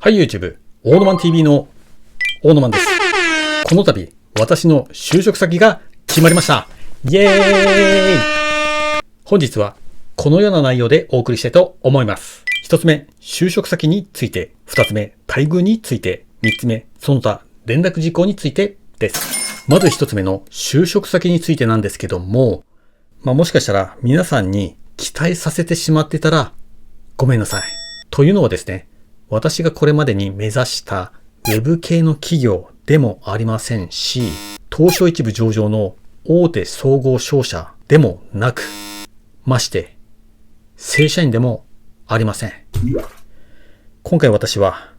はい、YouTube、オーノマン TV のオーノマンです。この度、私の就職先が決まりました。イエーイ！本日は、このような内容でお送りしたいと思います。一つ目、就職先について。二つ目、待遇について。三つ目、その他、連絡事項についてです。まず一つ目の就職先についてなんですけども、もしかしたら皆さんに期待させてしまってたら、ごめんなさい。というのはですね、私がこれまでに目指したウェブ系の企業でもありませんし、東証一部上場の大手総合商社でもなく、まして、正社員でもありません。今回私は、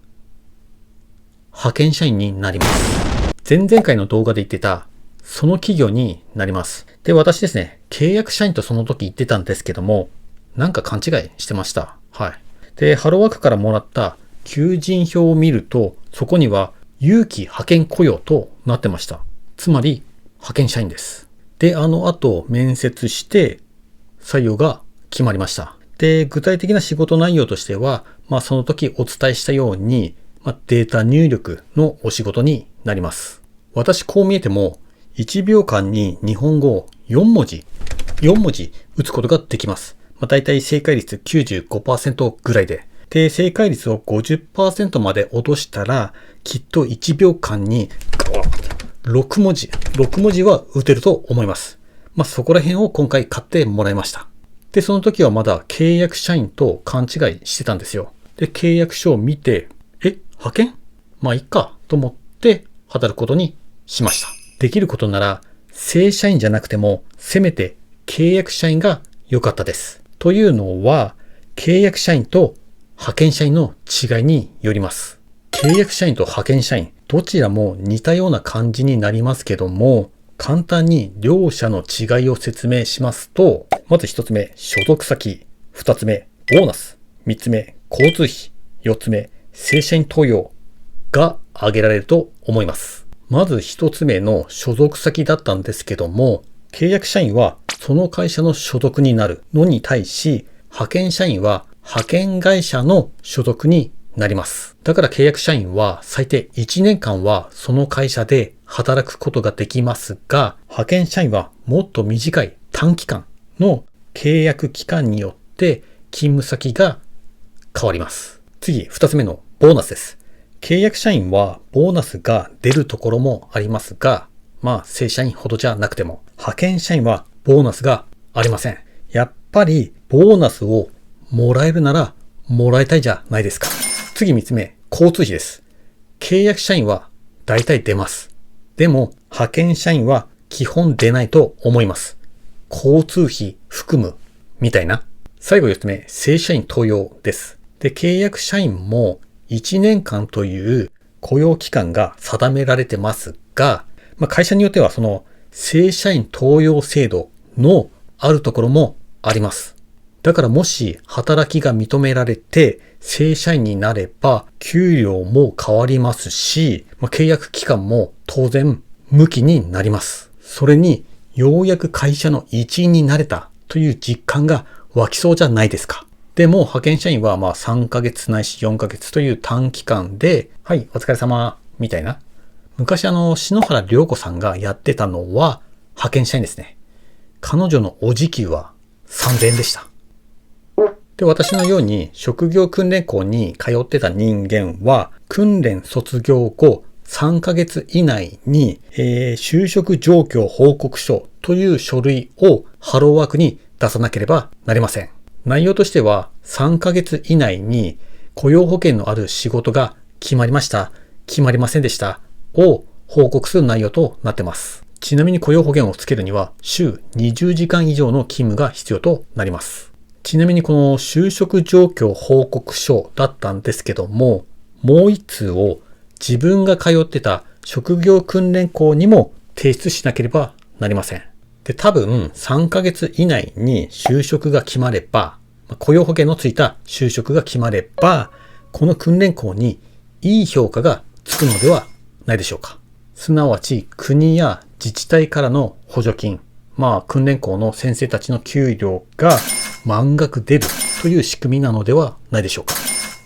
派遣社員になります。前々回の動画で言ってた、その企業になります。で、私ですね、契約社員とその時言ってたんですけども、なんか勘違いしてました。はい。で、ハローワークからもらった求人票を見ると、そこには有期派遣雇用となってました。つまり、派遣社員です。で、後、面接して、採用が決まりました。で、具体的な仕事内容としては、その時お伝えしたように、データ入力のお仕事になります。私、こう見えても、1秒間に日本語を4文字打つことができます。だいたい正解率 95% ぐらいで。で、正解率を 50% まで落としたら、きっと1秒間に6文字は打てると思います。そこら辺を今回買ってもらいました。で、その時はまだ契約社員と勘違いしてたんですよ。で、契約書を見て、派遣？いっかと思って働くことにしました。できることなら、正社員じゃなくても、せめて契約社員が良かったです。というのは、契約社員と派遣社員の違いによります。契約社員と派遣社員、どちらも似たような感じになりますけども、簡単に両者の違いを説明しますと、まず一つ目、所属先。二つ目、ボーナス。三つ目、交通費。四つ目、正社員登用が挙げられると思います。まず一つ目の所属先だったんですけども、契約社員はその会社の所属になるのに対し、派遣社員は派遣会社の所属になります。だから契約社員は最低1年間はその会社で働くことができますが、派遣社員はもっと短い短期間の契約期間によって勤務先が変わります。次、二つ目のボーナスです。契約社員はボーナスが出るところもありますが、正社員ほどじゃなくても、派遣社員はボーナスがありません。やっぱりボーナスをもらえるならもらいたいじゃないですか。次三つ目、交通費です。契約社員は大体出ます。でも派遣社員は基本出ないと思います。交通費含むみたいな。最後四つ目、正社員登用です。で、契約社員も1年間という雇用期間が定められてますが、会社によってはその正社員登用制度のあるところもあります。だからもし働きが認められて正社員になれば給料も変わりますし、契約期間も当然無期になります。それにようやく会社の一員になれたという実感が湧きそうじゃないですか。でも派遣社員は3ヶ月ないし4ヶ月という短期間で、はい、お疲れ様みたいな。昔篠原涼子さんがやってたのは派遣社員ですね。彼女のお時給は3000円でした。で、私のように職業訓練校に通ってた人間は、訓練卒業後3ヶ月以内に、就職状況報告書という書類をハローワークに出さなければなりません。内容としては3ヶ月以内に雇用保険のある仕事が決まりました、決まりませんでしたを報告する内容となってます。ちなみに雇用保険をつけるには週20時間以上の勤務が必要となります。ちなみにこの就職状況報告書だったんですけども、もう一通を自分が通ってた職業訓練校にも提出しなければなりません。で、多分3ヶ月以内に就職が決まれば、雇用保険のついた就職が決まれば、この訓練校にいい評価がつくのではないでしょうか。すなわち国や自治体からの補助金、訓練校の先生たちの給料が満額出るという仕組みなのではないでしょうか。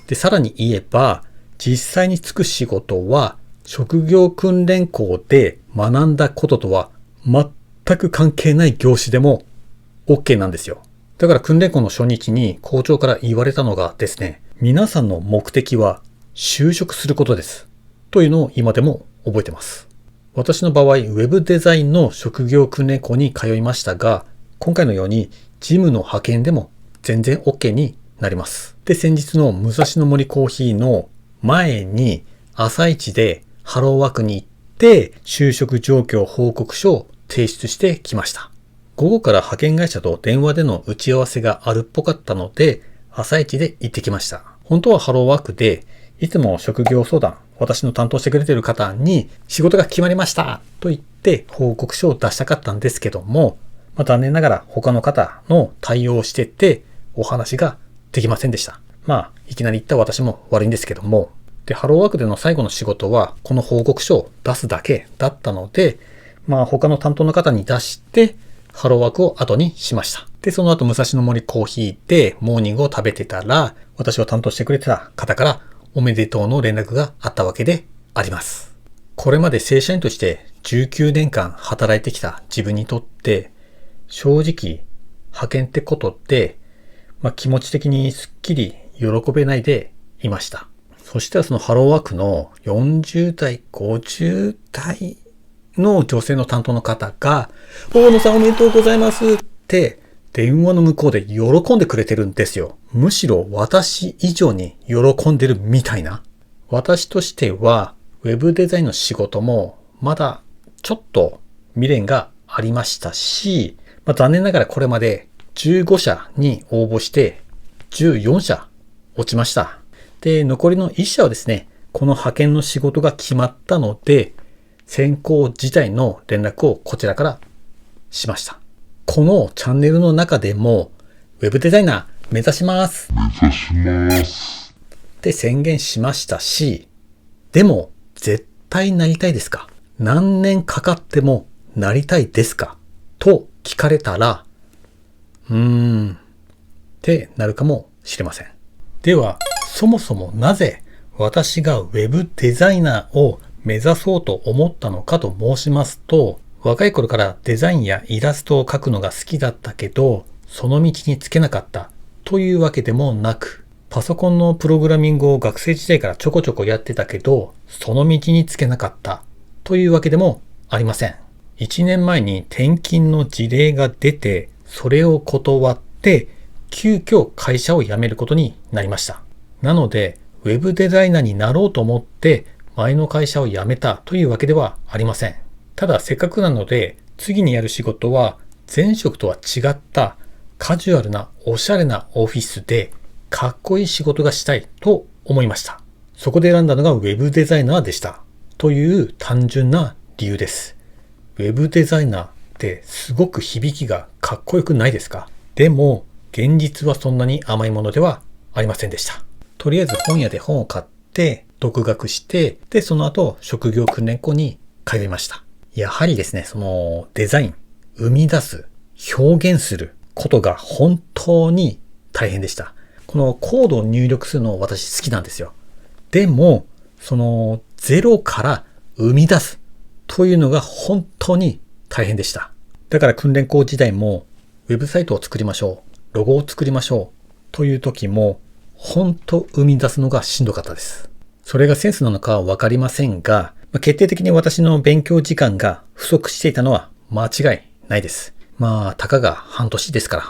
で、さらに言えば、実際に就く仕事は職業訓練校で学んだこととは全く関係ない業種でも OK なんですよ。だから訓練校の初日に校長から言われたのがですね、皆さんの目的は就職することです。というのを今でも覚えてます。私の場合、ウェブデザインの職業訓練校に通いましたが、今回のように事務の派遣でも全然 OK になります。で、先日の武蔵野森コーヒーの前に朝一でハローワークに行って就職状況報告書を提出してきました。午後から派遣会社と電話での打ち合わせがあるっぽかったので、朝一で行ってきました。本当はハローワークでいつも職業相談、私の担当してくれている方に仕事が決まりましたと言って報告書を出したかったんですけども、残念ながら他の方の対応をしててお話ができませんでした。いきなり言った私も悪いんですけども。で、ハローワークでの最後の仕事はこの報告書を出すだけだったので、他の担当の方に出してハローワークを後にしました。で、その後武蔵野森コーヒーでモーニングを食べてたら、私を担当してくれてた方からおめでとうの連絡があったわけであります。これまで正社員として19年間働いてきた自分にとって、正直派遣ってことって、気持ち的にすっきり喜べないでいました。そしたらそのハローワークの40代、50代の女性の担当の方が、大野さんおめでとうございますって電話の向こうで喜んでくれてるんですよ。むしろ私以上に喜んでるみたいな。私としてはウェブデザインの仕事もまだちょっと未練がありましたし、残念ながらこれまで15社に応募して14社落ちました。で、残りの1社はですね、この派遣の仕事が決まったので、選考自体の連絡をこちらからしました。このチャンネルの中でも、ウェブデザイナー目指しますって宣言しましたし、でも絶対なりたいですか？何年かかってもなりたいですか？と聞かれたら、ってなるかもしれません。では、そもそもなぜ私がウェブデザイナーを目指そうと思ったのかと申しますと、若い頃からデザインやイラストを描くのが好きだったけど、その道につけなかったというわけでもなく、パソコンのプログラミングを学生時代からちょこちょこやってたけど、その道につけなかったというわけでもありません。1年前に転勤の事例が出て、それを断って、急遽会社を辞めることになりました。なので、ウェブデザイナーになろうと思って、前の会社を辞めたというわけではありません。ただせっかくなので、次にやる仕事は前職とは違ったカジュアルなおしゃれなオフィスでかっこいい仕事がしたいと思いました。そこで選んだのがウェブデザイナーでした。という単純な理由です。ウェブデザイナーってすごく響きがかっこよくないですか？でも現実はそんなに甘いものではありませんでした。とりあえず本屋で本を買って独学して、でその後職業訓練校に通いました。やはりですね、そのデザイン、生み出す、表現することが本当に大変でした。このコードを入力するの私好きなんですよ。でも、そのゼロから生み出すというのが本当に大変でした。だから訓練校時代もウェブサイトを作りましょう、ロゴを作りましょうという時も本当生み出すのがしんどかったです。それがセンスなのかはわかりませんが、決定的に私の勉強時間が不足していたのは間違いないです。たかが半年ですから。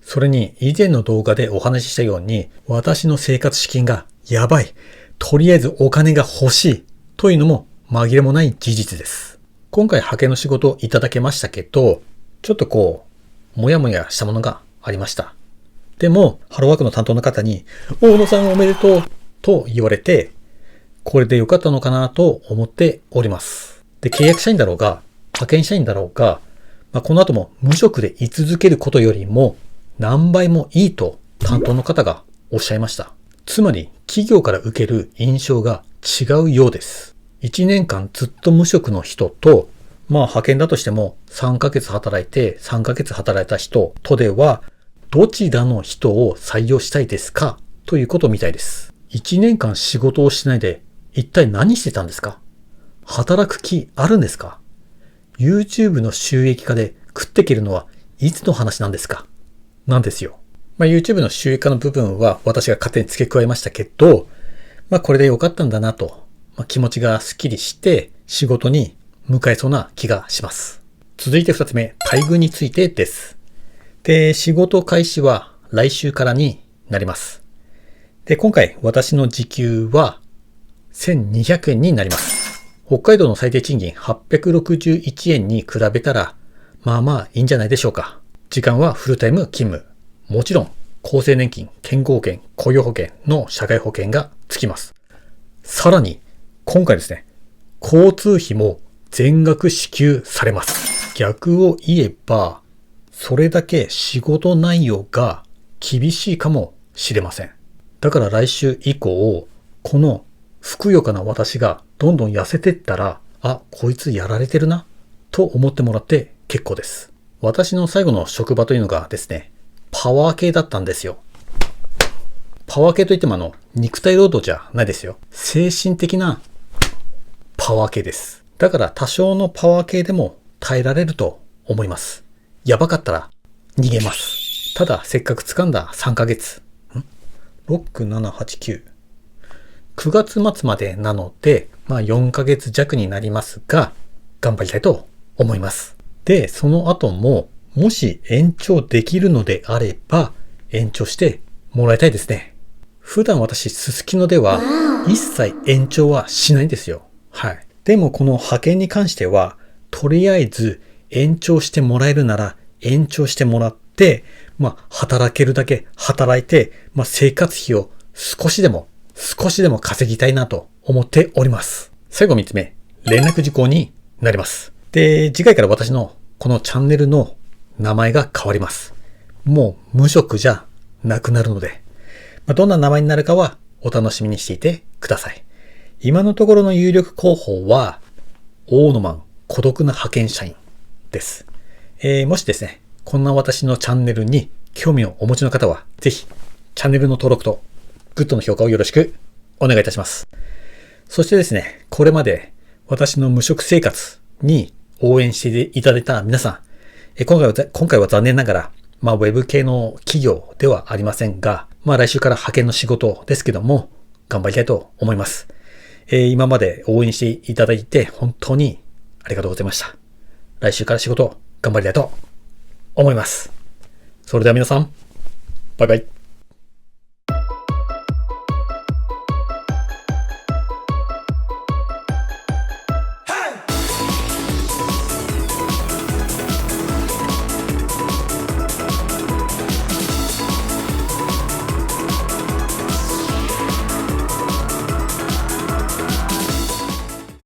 それに以前の動画でお話ししたように、私の生活資金がやばい。とりあえずお金が欲しい。というのも紛れもない事実です。今回派遣の仕事をいただけましたけど、ちょっともやもやしたものがありました。でも、ハローワークの担当の方に、大野さんおめでとうと言われて、これで良かったのかなと思っております。で、契約社員だろうが、派遣社員だろうが、この後も無職で居続けることよりも何倍もいいと担当の方がおっしゃいました。つまり、企業から受ける印象が違うようです。1年間ずっと無職の人と、派遣だとしても3ヶ月働いて3ヶ月働いた人とでは、どちらの人を採用したいですかということみたいです。1年間仕事をしないで一体何してたんですか？働く気あるんですか？ YouTube の収益化で食っていけるのはいつの話なんですか？なんですよ。YouTube の収益化の部分は私が勝手に付け加えましたけど、これで良かったんだなと、気持ちがスッキリして仕事に向かえそうな気がします。続いて2つ目、待遇についてです。で、仕事開始は来週からになります。で、今回私の時給は1200円になります。北海道の最低賃金861円に比べたら、まあまあいいんじゃないでしょうか。時間はフルタイム勤務。もちろん、厚生年金、健康保険、雇用保険の社会保険がつきます。さらに、今回ですね、交通費も全額支給されます。逆を言えば、それだけ仕事内容が厳しいかもしれません。だから来週以降、このふくよかな私がどんどん痩せてったら、こいつやられてるな、と思ってもらって結構です。私の最後の職場というのがですね、パワー系だったんですよ。パワー系といっても肉体労働じゃないですよ。精神的なパワー系です。だから多少のパワー系でも耐えられると思います。やばかったら逃げます。ただせっかく掴んだ3ヶ月。6、7、8、9月末までなので、4ヶ月弱になりますが、頑張りたいと思います。で、その後も、もし延長できるのであれば、延長してもらいたいですね。普段私、すすきのでは、一切延長はしないんですよ。はい。でもこの派遣に関しては、とりあえず延長してもらえるなら、延長してもらって、働けるだけ働いて、生活費を少しでも稼ぎたいなと思っております。最後3つ目、連絡事項になります。で、次回から私のこのチャンネルの名前が変わります。もう無職じゃなくなるので、どんな名前になるかはお楽しみにしていてください。今のところの有力候補は、大野マン孤独な派遣社員です。もしですね、こんな私のチャンネルに興味をお持ちの方は、ぜひチャンネルの登録とグッドの評価をよろしくお願いいたします。そしてですね、これまで私の無職生活に応援していただいた皆さん、今回は残念ながら、ウェブ系の企業ではありませんが、来週から派遣の仕事ですけども、頑張りたいと思います。今まで応援していただいて本当にありがとうございました。来週から仕事を頑張りたいと思います。それでは皆さん、バイバイ。